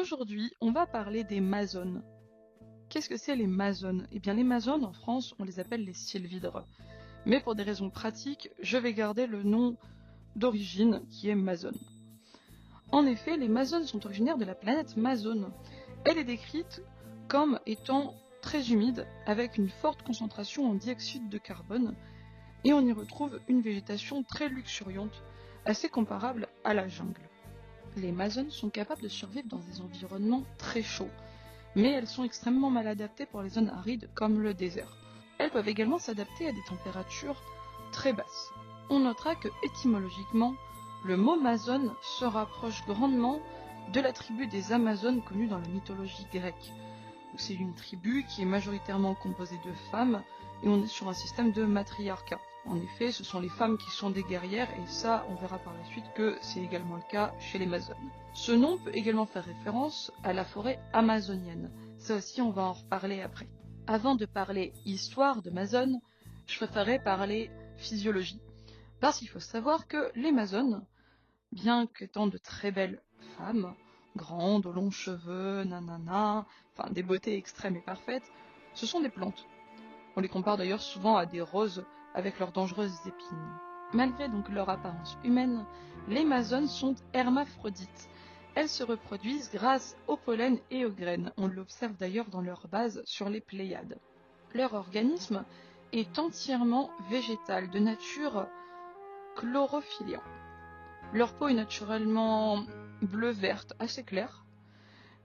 Aujourd'hui, on va parler des masones. Qu'est-ce que c'est les masones? Eh bien les masones en France, on les appelle les sylvidres. Mais pour des raisons pratiques, je vais garder le nom d'origine qui est masone. En effet, les masones sont originaires de la planète Mazone. Elle est décrite comme étant très humide, avec une forte concentration en dioxyde de carbone, et on y retrouve une végétation très luxuriante, assez comparable à la jungle. Les masones sont capables de survivre dans des environnements très chauds, mais elles sont extrêmement mal adaptées pour les zones arides comme le désert. Elles peuvent également s'adapter à des températures très basses. On notera que étymologiquement, le mot Mazone se rapproche grandement de la tribu des Amazones connue dans la mythologie grecque. C'est une tribu qui est majoritairement composée de femmes et on est sur un système de matriarcat. En effet, ce sont les femmes qui sont des guerrières et ça, on verra par la suite que c'est également le cas chez les Mazones. Ce nom peut également faire référence à la forêt amazonienne. Ça aussi, on va en reparler après. Avant de parler histoire de Mazone, je préférerais parler physiologie. Parce qu'il faut savoir que les Mazones, bien qu'étant de très belles femmes, grandes, aux longs cheveux, nanana, enfin des beautés extrêmes et parfaites, ce sont des plantes. On les compare d'ailleurs souvent à des roses avec leurs dangereuses épines. Malgré donc leur apparence humaine, les masones sont hermaphrodites. Elles se reproduisent grâce au pollen et aux graines. On l'observe d'ailleurs dans leur base sur les Pléiades. Leur organisme est entièrement végétal, de nature chlorophyllien. Leur peau est naturellement bleu-verte, assez claire,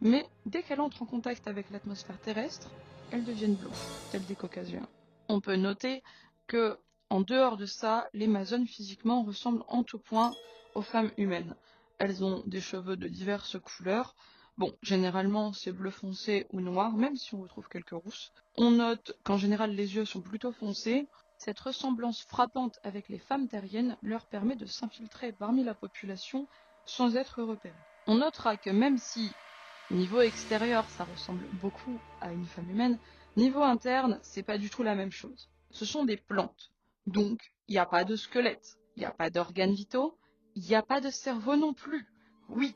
mais dès qu'elles entrent en contact avec l'atmosphère terrestre, elles deviennent blanches, telles des caucasiens. On peut noter que, en dehors de ça, les masones physiquement ressemblent en tout point aux femmes humaines. Elles ont des cheveux de diverses couleurs. Bon, généralement c'est bleu foncé ou noir, même si on retrouve quelques rousses. On note qu'en général les yeux sont plutôt foncés. Cette ressemblance frappante avec les femmes terriennes leur permet de s'infiltrer parmi la population sans être repérées. On notera que même si, niveau extérieur, ça ressemble beaucoup à une femme humaine, niveau interne, c'est pas du tout la même chose. Ce sont des plantes. Donc, il n'y a pas de squelette, il n'y a pas d'organes vitaux, il n'y a pas de cerveau non plus. Oui,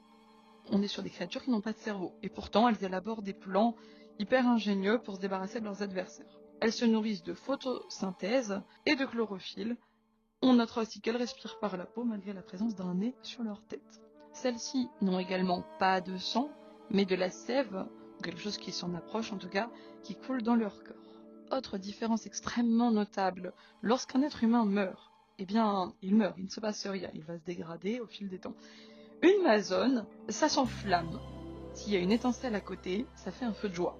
on est sur des créatures qui n'ont pas de cerveau. Et pourtant, elles élaborent des plans hyper ingénieux pour se débarrasser de leurs adversaires. Elles se nourrissent de photosynthèse et de chlorophylle. On notera aussi qu'elles respirent par la peau malgré la présence d'un nez sur leur tête. Celles-ci n'ont également pas de sang, mais de la sève, quelque chose qui s'en approche en tout cas, qui coule dans leur corps. Autre différence extrêmement notable, lorsqu'un être humain meurt, eh bien, il meurt, il ne se passe rien, il va se dégrader au fil des temps. Une masone, ça s'enflamme. S'il y a une étincelle à côté, ça fait un feu de joie.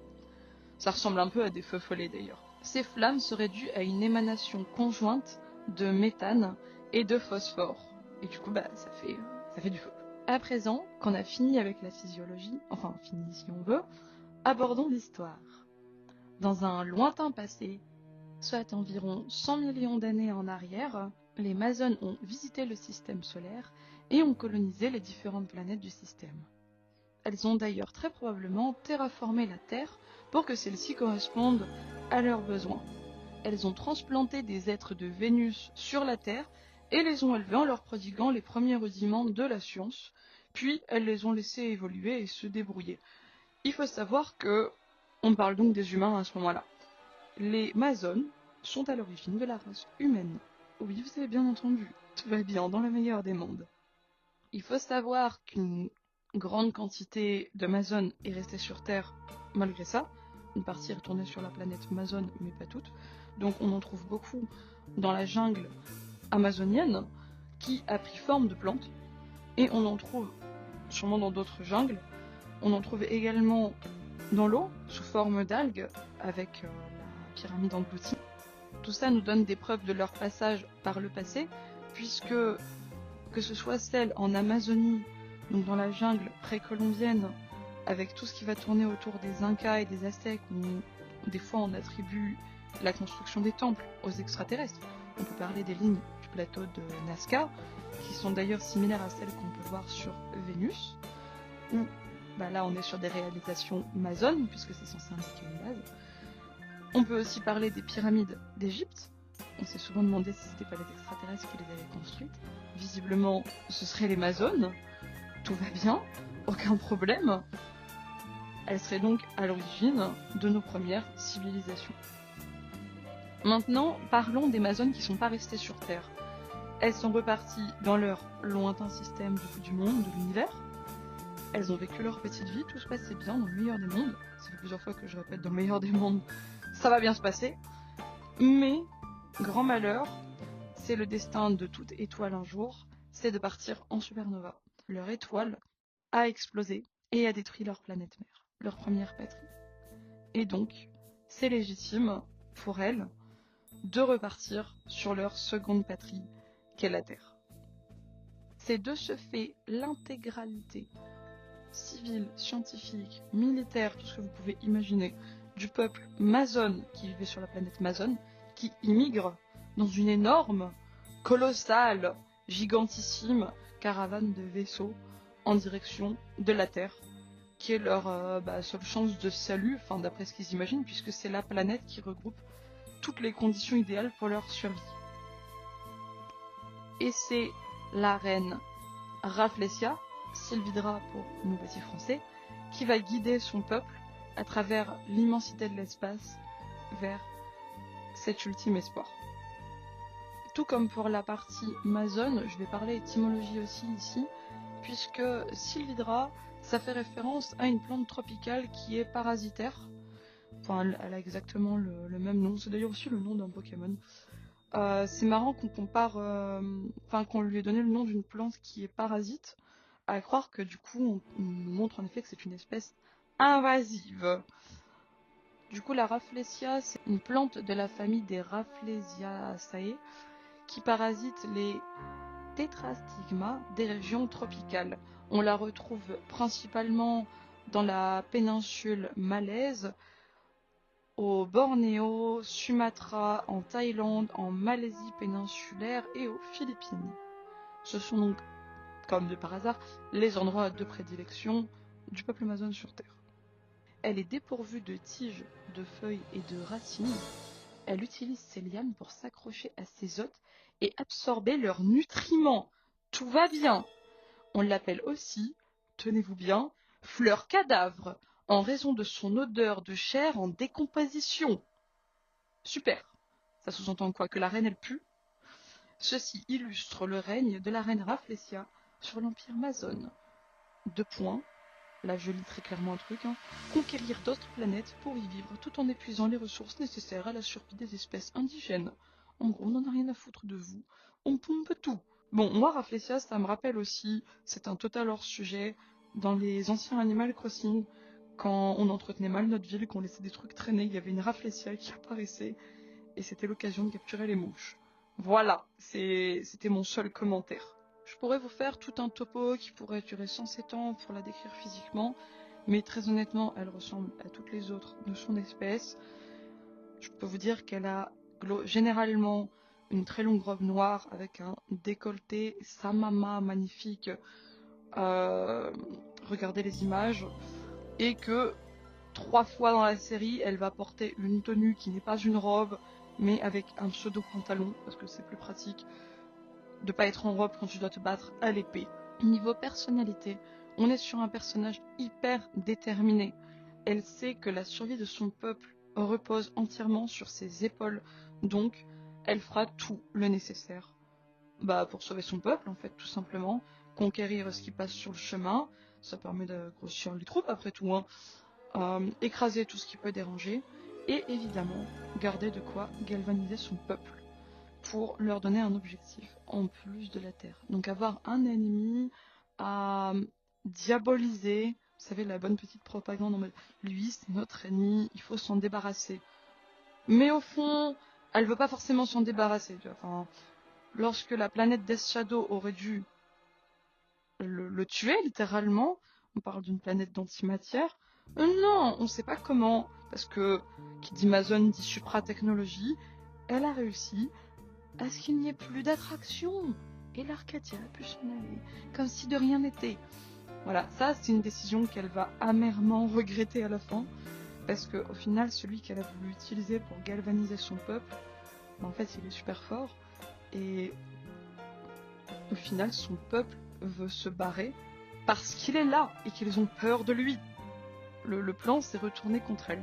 Ça ressemble un peu à des feux follets d'ailleurs. Ces flammes seraient dues à une émanation conjointe de méthane et de phosphore. Et du coup, ça fait du feu. À présent, qu'on a fini avec la physiologie, enfin fini si on veut, abordons l'histoire. Dans un lointain passé, soit environ 100 millions d'années en arrière, les masones ont visité le système solaire et ont colonisé les différentes planètes du système. Elles ont d'ailleurs très probablement terraformé la Terre pour que celle-ci corresponde à leurs besoins. Elles ont transplanté des êtres de Vénus sur la Terre et les ont élevés en leur prodiguant les premiers rudiments de la science, puis elles les ont laissés évoluer et se débrouiller. Il faut savoir que on parle donc des humains à ce moment-là. Les masones sont à l'origine de la race humaine. Oui, vous avez bien entendu, tout va bien dans le meilleur des mondes. Il faut savoir qu'une grande quantité de masones est restée sur Terre malgré ça. Une partie est retournée sur la planète Mazone, mais pas toute. Donc on en trouve beaucoup dans la jungle amazonienne qui a pris forme de plantes. Et on en trouve sûrement dans d'autres jungles. On en trouve également dans l'eau, sous forme d'algues, avec la pyramide engloutie. Tout ça nous donne des preuves de leur passage par le passé, puisque que ce soit celle en Amazonie, donc dans la jungle précolombienne, avec tout ce qui va tourner autour des Incas et des Aztèques, où des fois on attribue la construction des temples aux extraterrestres. On peut parler des lignes du plateau de Nazca, qui sont d'ailleurs similaires à celles qu'on peut voir sur Vénus, où là on est sur des réalisations masones, puisque c'est censé indiquer une base. On peut aussi parler des pyramides d'Égypte. On s'est souvent demandé si c'était pas les extraterrestres qui les avaient construites. Visiblement, ce seraient les masones. Tout va bien, aucun problème. Elle serait donc à l'origine de nos premières civilisations. Maintenant, parlons des Mazones qui ne sont pas restées sur Terre. Elles sont reparties dans leur lointain système du bout du monde, de l'univers. Elles ont vécu leur petite vie, tout se passait bien dans le meilleur des mondes. Ça fait plusieurs fois que je répète dans le meilleur des mondes, ça va bien se passer. Mais, grand malheur, c'est le destin de toute étoile un jour, c'est de partir en supernova. Leur étoile a explosé et a détruit leur planète mère, leur première patrie. Et donc, c'est légitime pour elles de repartir sur leur seconde patrie, qu'est la Terre. C'est de ce fait l'intégralité civile, scientifique, militaire, tout ce que vous pouvez imaginer, du peuple Mazone qui vivait sur la planète Mazone, qui immigre dans une énorme, colossale, gigantissime caravane de vaisseaux en direction de la Terre, qui est leur seule chance de salut, enfin d'après ce qu'ils imaginent, puisque c'est la planète qui regroupe toutes les conditions idéales pour leur survie. Et c'est la reine Rafflesia, Sylvidra pour nos petits français, qui va guider son peuple à travers l'immensité de l'espace vers cet ultime espoir. Tout comme pour la partie Mazone, je vais parler étymologie aussi ici, puisque Sylvidra, ça fait référence à une plante tropicale qui est parasitaire. Enfin, elle a exactement le même nom, c'est d'ailleurs aussi le nom d'un Pokémon. C'est marrant qu'on compare, qu'on lui ait donné le nom d'une plante qui est parasite, à croire que du coup on nous montre en effet que c'est une espèce invasive. Du coup, la Rafflesia, c'est une plante de la famille des Rafflesiaceae qui parasite les tétrastigmas des régions tropicales. On la retrouve principalement dans la péninsule malaise, au Bornéo, Sumatra, en Thaïlande, en Malaisie péninsulaire et aux Philippines. Ce sont donc, comme de par hasard, les endroits de prédilection du peuple amazone sur Terre. Elle est dépourvue de tiges, de feuilles et de racines. Elle utilise ses lianes pour s'accrocher à ses hôtes et absorber leurs nutriments. Tout va bien. On l'appelle aussi, tenez-vous bien, fleur cadavre, en raison de son odeur de chair en décomposition. Super. Ça sous-entend quoi? Que la reine elle pue? Ceci illustre le règne de la reine Rafflesia sur l'empire Mazone. Deux points. Là je lis très clairement un truc. Conquérir d'autres planètes pour y vivre tout en épuisant les ressources nécessaires à la survie des espèces indigènes. En gros, on n'en a rien à foutre de vous. On pompe tout. Bon, moi Rafflesia, ça me rappelle aussi, c'est un total hors sujet, dans les anciens Animal Crossing, quand on entretenait mal notre ville, qu'on laissait des trucs traîner, il y avait une Rafflesia qui apparaissait, et c'était l'occasion de capturer les mouches. Voilà, c'était mon seul commentaire. Je pourrais vous faire tout un topo qui pourrait durer 107 ans pour la décrire physiquement, mais très honnêtement, elle ressemble à toutes les autres de son espèce. Je peux vous dire qu'elle a généralement une très longue robe noire avec un décolleté samama magnifique. Regardez les images. Et que 3 fois dans la série, elle va porter une tenue qui n'est pas une robe, mais avec un pseudo-pantalon, parce que c'est plus pratique de pas être en robe quand tu dois te battre à l'épée. Niveau personnalité, on est sur un personnage hyper déterminé. Elle sait que la survie de son peuple repose entièrement sur ses épaules, donc elle fera tout le nécessaire pour sauver son peuple, en fait, tout simplement. Conquérir ce qui passe sur le chemin, ça permet de grossir les troupes après tout, écraser tout ce qui peut déranger, et évidemment garder de quoi galvaniser son peuple pour leur donner un objectif en plus de la Terre. Donc avoir un ennemi à diaboliser, vous savez, la bonne petite propagande en mode lui c'est notre ennemi, il faut s'en débarrasser. Mais au fond, elle veut pas forcément s'en débarrasser. Enfin, lorsque la planète Death Shadow aurait dû le tuer littéralement, on parle d'une planète d'antimatière. Non, on sait pas comment, parce que qui dit Mazone dit supra-technologie, elle a réussi à ce qu'il n'y ait plus d'attraction. Et l'Arcadia a pu s'en aller, comme si de rien n'était. Voilà, ça c'est une décision qu'elle va amèrement regretter à la fin, parce qu'au final, celui qu'elle a voulu utiliser pour galvaniser son peuple, en fait il est super fort, et au final son peuple veut se barrer parce qu'il est là et qu'ils ont peur de lui. le plan s'est retourné contre elle.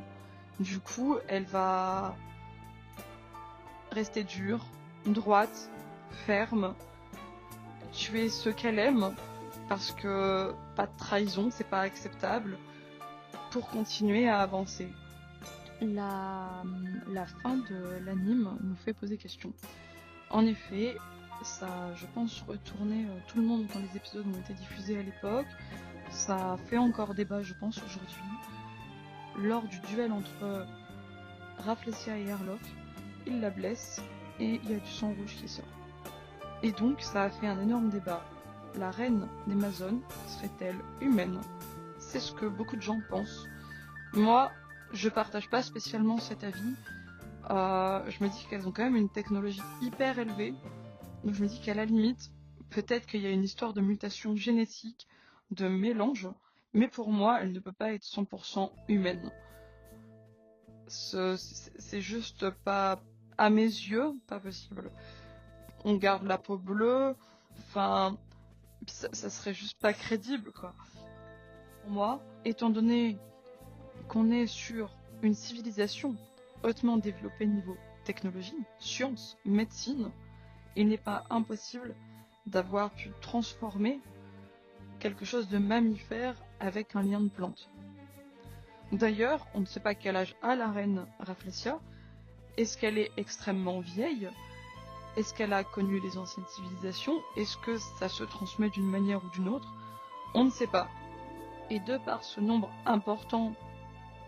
Du coup, elle va rester dure, droite, ferme, tuer ceux qu'elle aime, parce que pas de trahison, c'est pas acceptable, pour continuer à avancer. La fin de l'anime nous fait poser question. En effet, ça a, je pense, retourné tout le monde quand les épisodes ont été diffusés à l'époque. Ça fait encore débat, je pense, aujourd'hui. Lors du duel entre Rafflesia et Harlock, il la blesse et il y a du sang rouge qui sort. Et donc, ça a fait un énorme débat. La reine des Mazones serait-elle humaine? C'est ce que beaucoup de gens pensent. Moi, je partage pas spécialement cet avis. Je me dis qu'elles ont quand même une technologie hyper élevée. Donc je me dis qu'à la limite, peut-être qu'il y a une histoire de mutation génétique, de mélange, mais pour moi, elle ne peut pas être 100% humaine. C'est juste pas, à mes yeux, pas possible. On garde la peau bleue, enfin, ça serait juste pas crédible, quoi. Pour moi, étant donné qu'on est sur une civilisation hautement développée niveau technologie, science, médecine, il n'est pas impossible d'avoir pu transformer quelque chose de mammifère avec un lien de plante. D'ailleurs, on ne sait pas quel âge a la reine Rafflesia. Est-ce qu'elle est extrêmement vieille? Est-ce qu'elle a connu les anciennes civilisations? Est-ce que ça se transmet d'une manière ou d'une autre? On ne sait pas. Et de par ce nombre important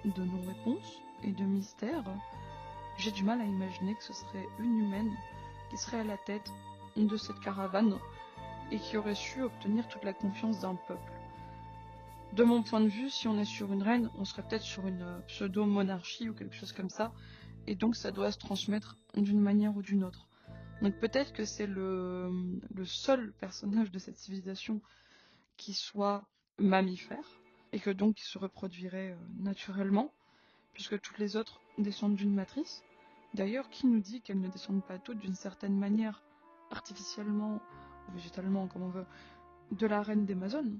de non-réponses et de mystères, j'ai du mal à imaginer que ce serait une humaine qui serait à la tête de cette caravane et qui aurait su obtenir toute la confiance d'un peuple. De mon point de vue, si on est sur une reine, on serait peut-être sur une pseudo-monarchie ou quelque chose comme ça, et donc ça doit se transmettre d'une manière ou d'une autre. Donc peut-être que c'est le seul personnage de cette civilisation qui soit mammifère, et que donc il se reproduirait naturellement, puisque toutes les autres descendent d'une matrice. D'ailleurs, qui nous dit qu'elles ne descendent pas toutes d'une certaine manière, artificiellement, ou végétalement, comme on veut, de la reine des Mazones?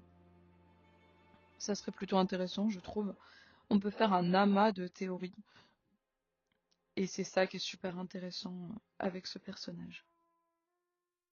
Ça serait plutôt intéressant, je trouve. On peut faire un amas de théories. Et c'est ça qui est super intéressant avec ce personnage.